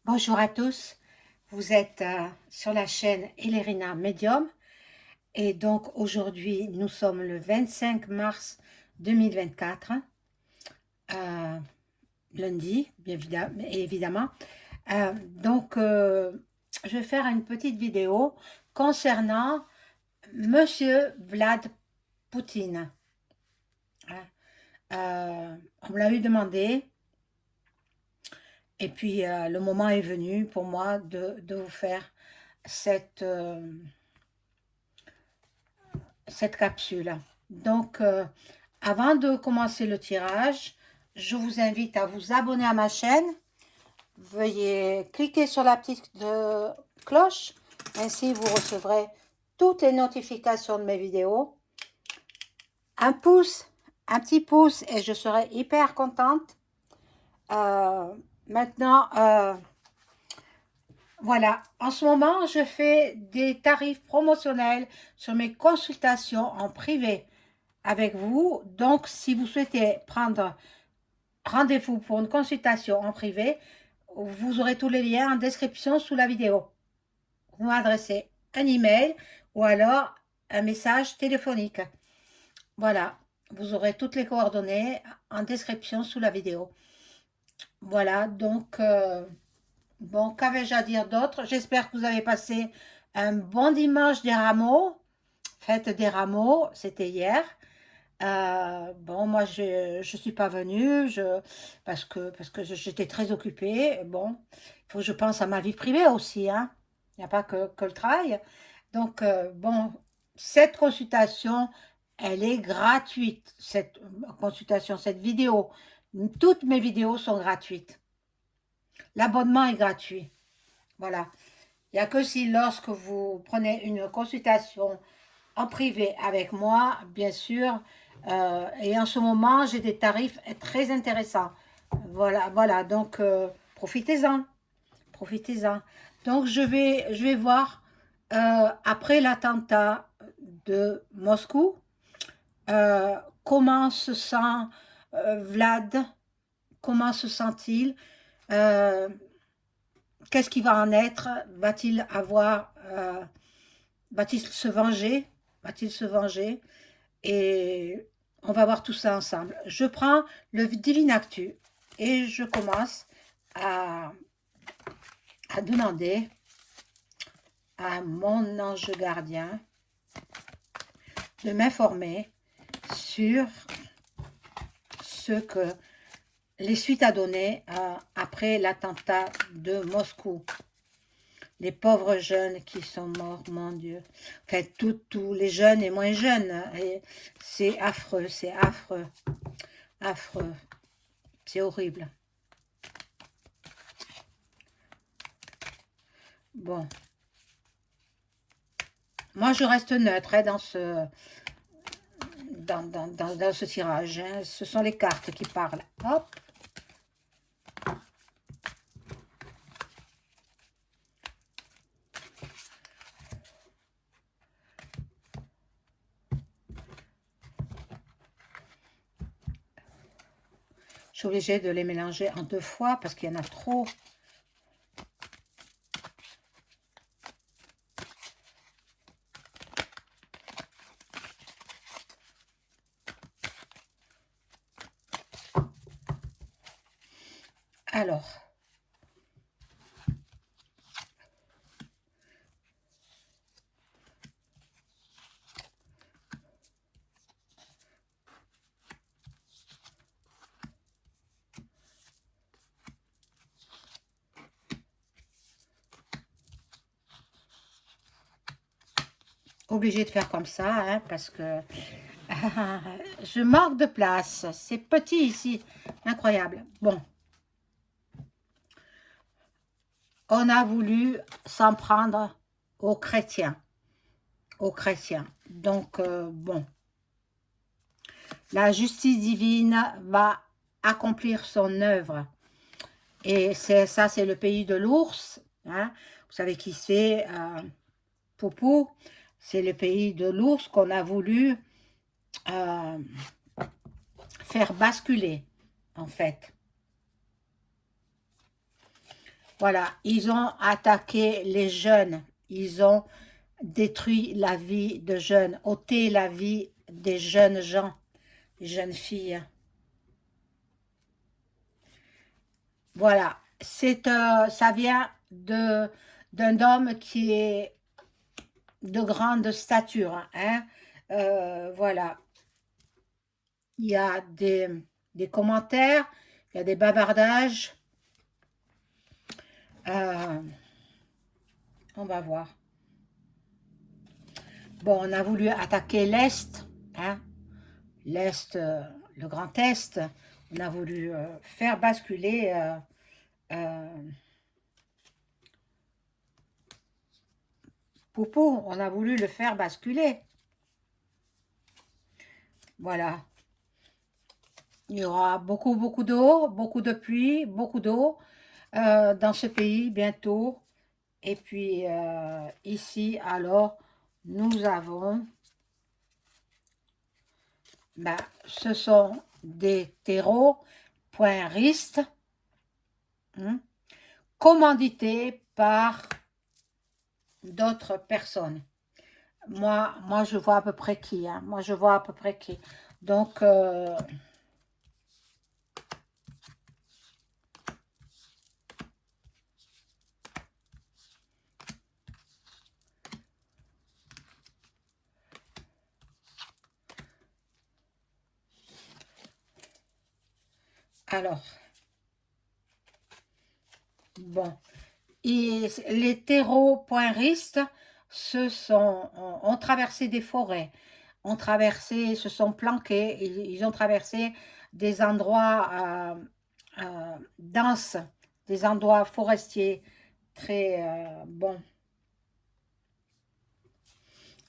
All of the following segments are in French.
Bonjour à tous, vous êtes sur la chaîne Elerina Medium et donc aujourd'hui nous sommes le 25 mars 2024, euh, lundi bien évidemment. Je vais faire une petite vidéo concernant Monsieur Vlad Poutine. Hein. On me l'a eu demandé et puis le moment est venu pour moi de vous faire cette... cette capsule. Donc, avant de commencer le tirage, je vous invite à vous abonner à ma chaîne. Veuillez cliquer sur la petite cloche. Ainsi, vous recevrez toutes les notifications de mes vidéos. Un pouce, un petit pouce et je serai hyper contente. Euh, maintenant, voilà, en ce moment, je fais des tarifs promotionnels sur mes consultations en privé avec vous. Donc, si vous souhaitez prendre rendez-vous pour une consultation en privé, vous aurez tous les liens en description sous la vidéo. Vous m'adressez un email ou alors un message téléphonique. Voilà, vous aurez toutes les coordonnées en description sous la vidéo. Voilà, donc, bon, qu'avais-je à dire d'autre? J'espère que vous avez passé un bon dimanche des rameaux. Fête des rameaux, c'était hier. Bon, moi, je suis pas venue parce que j'étais très occupée. Bon, il faut que je pense à ma vie privée aussi, hein. Il n'y a pas que le travail. Donc, bon, cette consultation, elle est gratuite. Cette consultation, cette vidéo, toutes mes vidéos sont gratuites. L'abonnement est gratuit. Voilà. Il n'y a que si lorsque vous prenez une consultation en privé avec moi, bien sûr. Et en ce moment, j'ai des tarifs très intéressants. Voilà, voilà. Donc, profitez-en, profitez-en. Donc, je vais voir après l'attentat de Moscou, euh, comment se sent Vlad, comment se sent-il, euh, qu'est-ce qui va en être, va-t-il avoir, va-t-il se venger, va-t-il se venger? Et on va voir tout ça ensemble. Je prends le Divine Actu et je commence à, à demander à mon ange gardien de m'informer sur ce que les suites à donner après l'attentat de Moscou. Les pauvres jeunes qui sont morts, mon Dieu. Enfin, tous les jeunes et moins jeunes. C'est affreux, c'est affreux, affreux. C'est horrible. Bon. Moi, je reste neutre hein, dans ce tirage. Hein. Ce sont les cartes qui parlent. Hop. Je suis obligée de les mélanger en deux fois parce qu'il y en a trop. Alors, obligée de faire comme ça hein, parce que je manque de place. C'est petit ici. Incroyable. Bon. On a voulu s'en prendre aux chrétiens. Aux chrétiens. Donc, bon. La justice divine va accomplir son œuvre. Et ça, c'est le pays de l'ours. Hein. Vous savez qui c'est, Poupou. C'est le pays de l'ours qu'on a voulu euh, faire basculer, en fait. Voilà, ils ont attaqué les jeunes. Ils ont détruit la vie de jeunes, ôté la vie des jeunes gens, des jeunes filles. Voilà, ça vient d'un homme qui est de grande stature, hein. Voilà, il y a des commentaires, il y a des bavardages. Euh, on va voir. Bon, on a voulu attaquer l'Est, hein, l'Est, le Grand Est. On a voulu faire basculer euh, Poupou, on a voulu le faire basculer. Voilà. Il y aura beaucoup, beaucoup d'eau, beaucoup de pluie, beaucoup d'eau dans ce pays bientôt. Et puis ici, alors, nous avons, ben, ce sont des terreaux poinristes, hein, commandités par d'autres personnes. Moi, je vois à peu près qui, hein. Moi, je vois à peu près qui. Donc, alors, bon. Et les terreaux poinristes ont traversé des forêts, se sont planqués, ils ont traversé des endroits denses, des endroits forestiers très bon.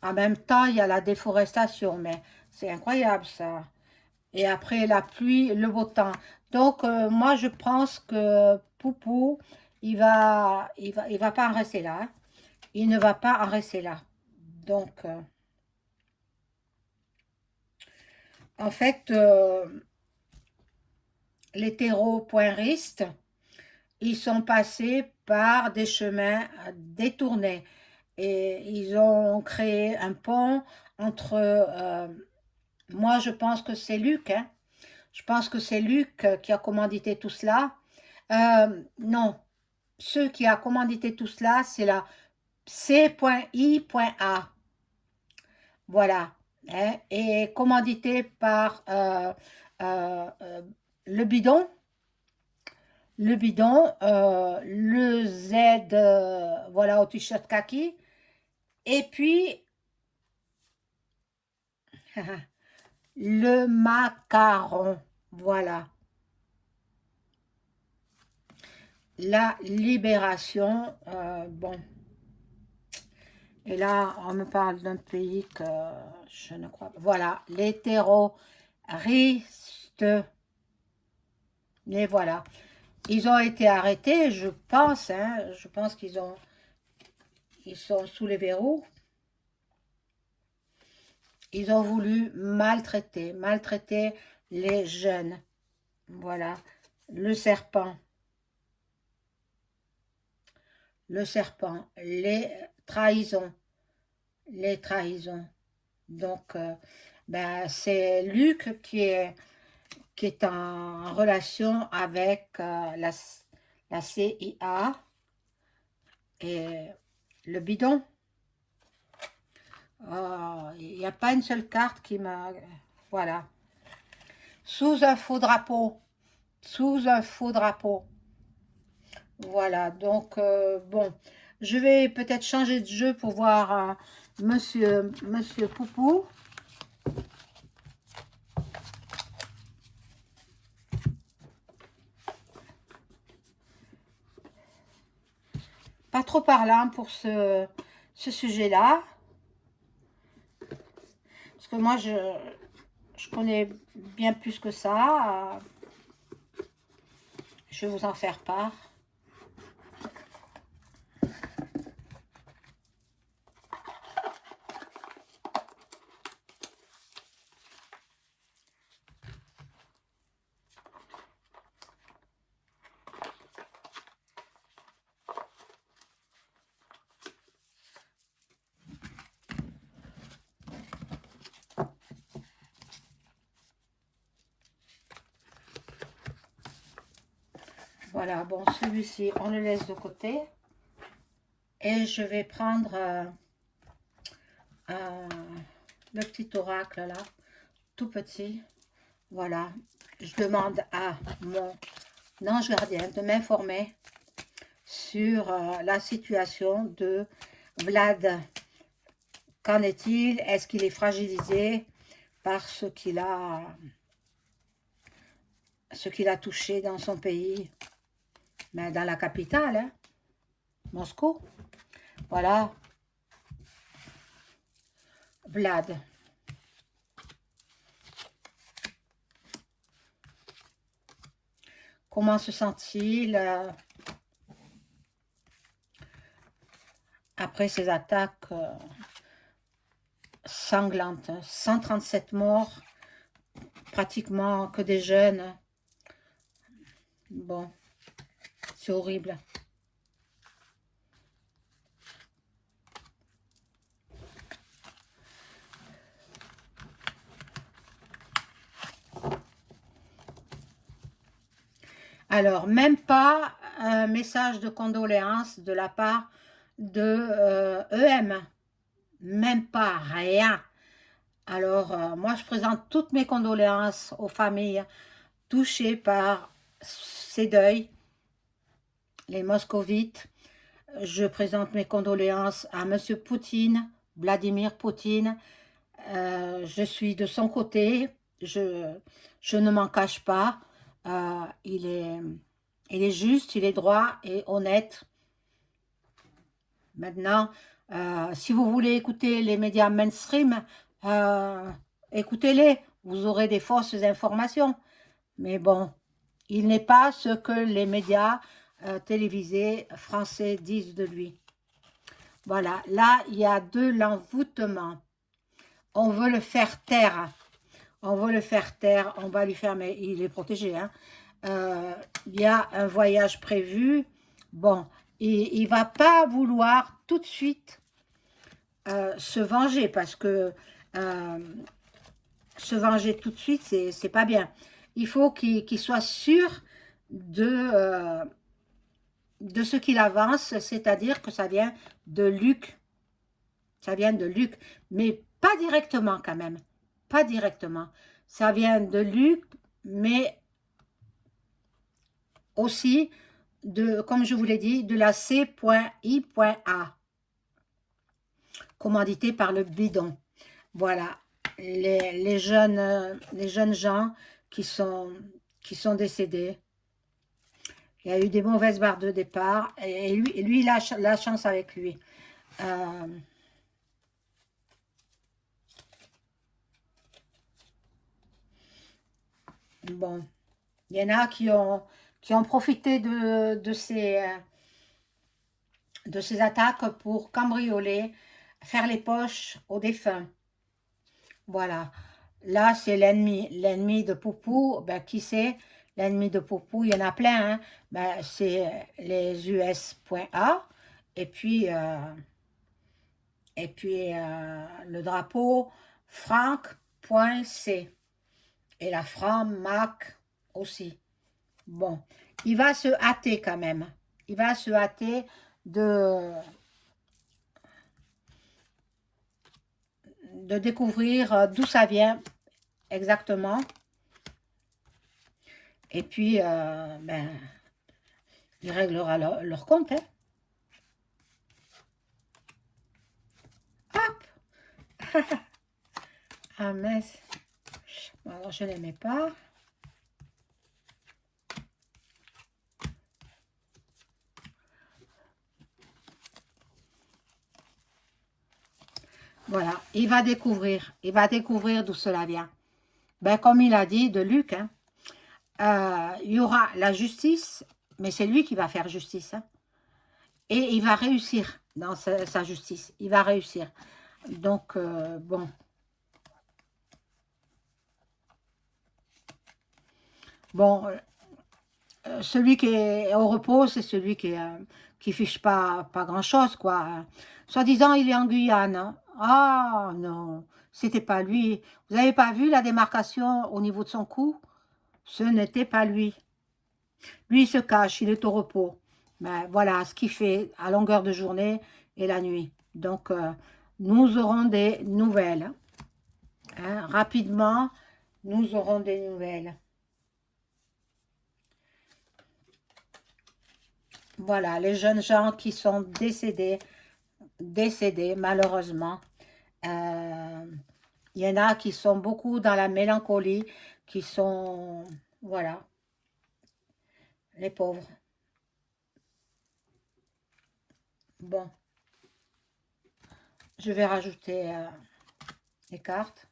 En même temps, il y a la déforestation, mais c'est incroyable ça. Et après la pluie, le beau temps. Donc, moi, je pense que Poupou, il va pas en rester là, hein. Il ne va pas en rester là. Donc, en fait, les terreaux poinristes, ils sont passés par des chemins détournés. Et ils ont créé un pont entre... moi, je pense que c'est Luc, hein. Je pense que c'est Luc qui a commandité tout cela. Non, ceux qui a commandité tout cela, c'est la C.I.A. Voilà, hein, et commandité par euh, le bidon, le Z, voilà, au t-shirt kaki, et puis le macaron, voilà, la libération, bon, et là, on me parle d'un pays que je ne crois pas, voilà, les terroristes, et voilà. Ils ont été arrêtés, je pense, hein, je pense ils sont sous les verrous. Ils ont voulu maltraiter les jeunes. Voilà, le serpent, les les trahisons. Donc, ben, c'est Luc qui est en relation avec la CIA et le bidon. Oh, il n'y a pas une seule carte qui m'a... Voilà. Sous un faux drapeau. Sous un faux drapeau. Voilà. Donc, bon. Je vais peut-être changer de jeu pour voir Monsieur Poupou. Pas trop parlant pour ce sujet-là. Parce que moi, je connais bien plus que ça. Je vais vous en faire part. Voilà, bon, celui-ci, on le laisse de côté. Et je vais prendre le petit oracle là, tout petit. Voilà, je demande à mon ange gardien de m'informer sur la situation de Vlad. Qu'en est-il? Est-ce qu'il est fragilisé par ce qu'il a touché dans son pays? Mais dans la capitale, hein, Moscou. Voilà, Vlad. Comment se sent-il après ces attaques sanglantes? 137 morts, pratiquement que des jeunes. Bon, c'est horrible. Alors, même pas un message de condoléances de la part de EM. Même pas, rien. Alors, moi, je présente toutes mes condoléances aux familles touchées par ces deuils, les moscovites. Je présente mes condoléances à Monsieur Poutine, Vladimir Poutine. Je suis de son côté, je ne m'en cache pas. Il est juste, il est droit et honnête. Maintenant, si vous voulez écouter les médias mainstream, écoutez-les, vous aurez des fausses informations. Mais bon, il n'est pas ce que les médias télévisés français disent de lui. Voilà, là, il y a de l'envoûtement. On veut le faire taire. On veut le faire taire, on va lui faire, mais il est protégé. Hein. Il y a un voyage prévu. Bon, il ne va pas vouloir tout de suite se venger, parce que se venger tout de suite, c'est pas bien. Il faut qu'il soit sûr de ce qu'il avance, c'est-à-dire que ça vient de Luc. Ça vient de Luc, mais pas directement quand même. Pas directement. Ça vient de Luc, mais aussi, comme je vous l'ai dit, de la C.I.A. commandité par le bidon. Voilà, les jeunes gens qui sont décédés. Il y a eu des mauvaises barres de départ, et lui il a la chance avec lui. Bon, il y en a qui ont profité de ces attaques pour cambrioler, faire les poches aux défunts. Voilà. Là, c'est l'ennemi. L'ennemi de Poupou, ben, qui c'est? L'ennemi de Poupou, il y en a plein. Hein. Ben, c'est les US.A. Et puis, le drapeau Franck.C. Et la Franc-Mac aussi. Bon, il va se hâter quand même. Il va se hâter de découvrir d'où ça vient exactement. Et puis, ben, il réglera leur compte. Hein. Hop. Ah mince. Alors, je ne l'aimais pas. Voilà, il va découvrir d'où cela vient. Ben, comme il a dit de Luc, hein, il y aura la justice, mais c'est lui qui va faire justice. Hein. Et il va réussir dans sa justice. Il va réussir. Donc, bon. Bon, celui qui est au repos, c'est celui qui fiche pas grand-chose, quoi. Soi-disant, il est en Guyane. Hein. Ah, non, c'était pas lui. Vous n'avez pas vu la démarcation au niveau de son cou? Ce n'était pas lui. Lui, il se cache, il est au repos. Ben, voilà ce qu'il fait à longueur de journée et la nuit. Donc, nous aurons des nouvelles. Hein. Rapidement, nous aurons des nouvelles. Voilà, les jeunes gens qui sont décédés malheureusement. Il y en a qui sont beaucoup dans la mélancolie, qui sont, voilà, les pauvres. Bon, je vais rajouter les cartes.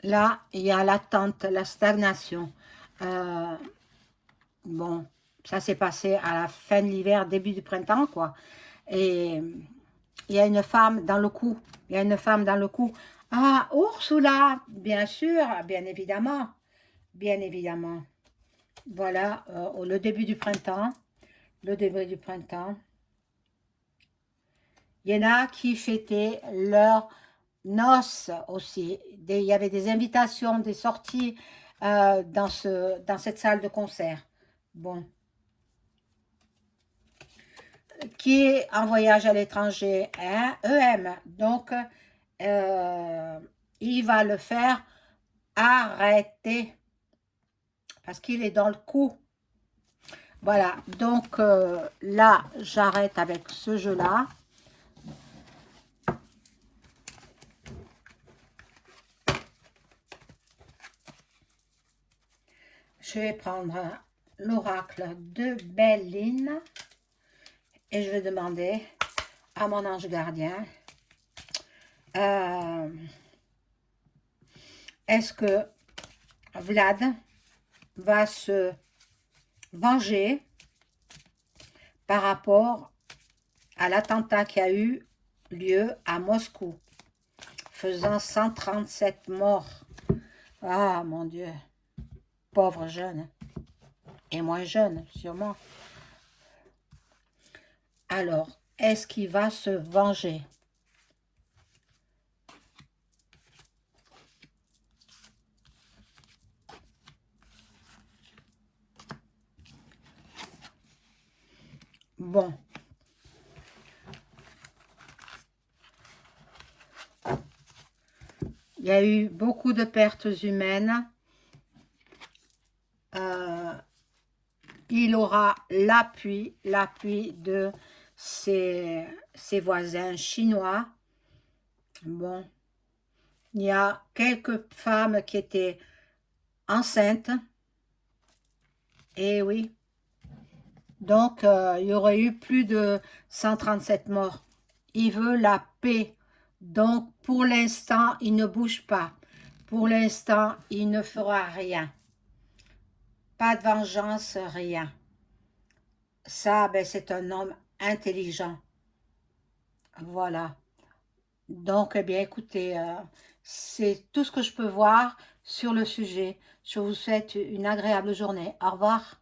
Là, il y a l'attente, la stagnation. Euh, bon, ça s'est passé à la fin de l'hiver, début du printemps, quoi. Et il y a une femme dans le coup. Il y a une femme dans le coup. Ah, Ursula, bien sûr, bien évidemment. Bien évidemment. Voilà, le début du printemps. Le début du printemps. Il y en a qui fêtaient leur noces aussi. Il y avait des invitations, des sorties dans cette salle de concert. Bon. Qui est en voyage à l'étranger, hein, EM. Donc, il va le faire arrêter parce qu'il est dans le coup. Voilà, donc là, j'arrête avec ce jeu-là. Je vais prendre l'oracle de Béline et je vais demander à mon ange gardien, est-ce que Vlad va se venger par rapport à l'attentat qui a eu lieu à Moscou, faisant 137 morts. Ah, mon Dieu, pauvre jeune, et moins jeune, sûrement. Alors, est-ce qu'il va se venger? Bon. Il y a eu beaucoup de pertes humaines. Il aura l'appui de ses voisins chinois. Bon. Il y a quelques femmes qui étaient enceintes. Et oui. Donc, il y aurait eu plus de 137 morts. Il veut la paix. Donc, pour l'instant, il ne bouge pas. Pour l'instant, il ne fera rien. Pas de vengeance, rien. Ça, ben, c'est un homme intelligent. Voilà. Donc, eh bien, écoutez, c'est tout ce que je peux voir sur le sujet. Je vous souhaite une agréable journée. Au revoir.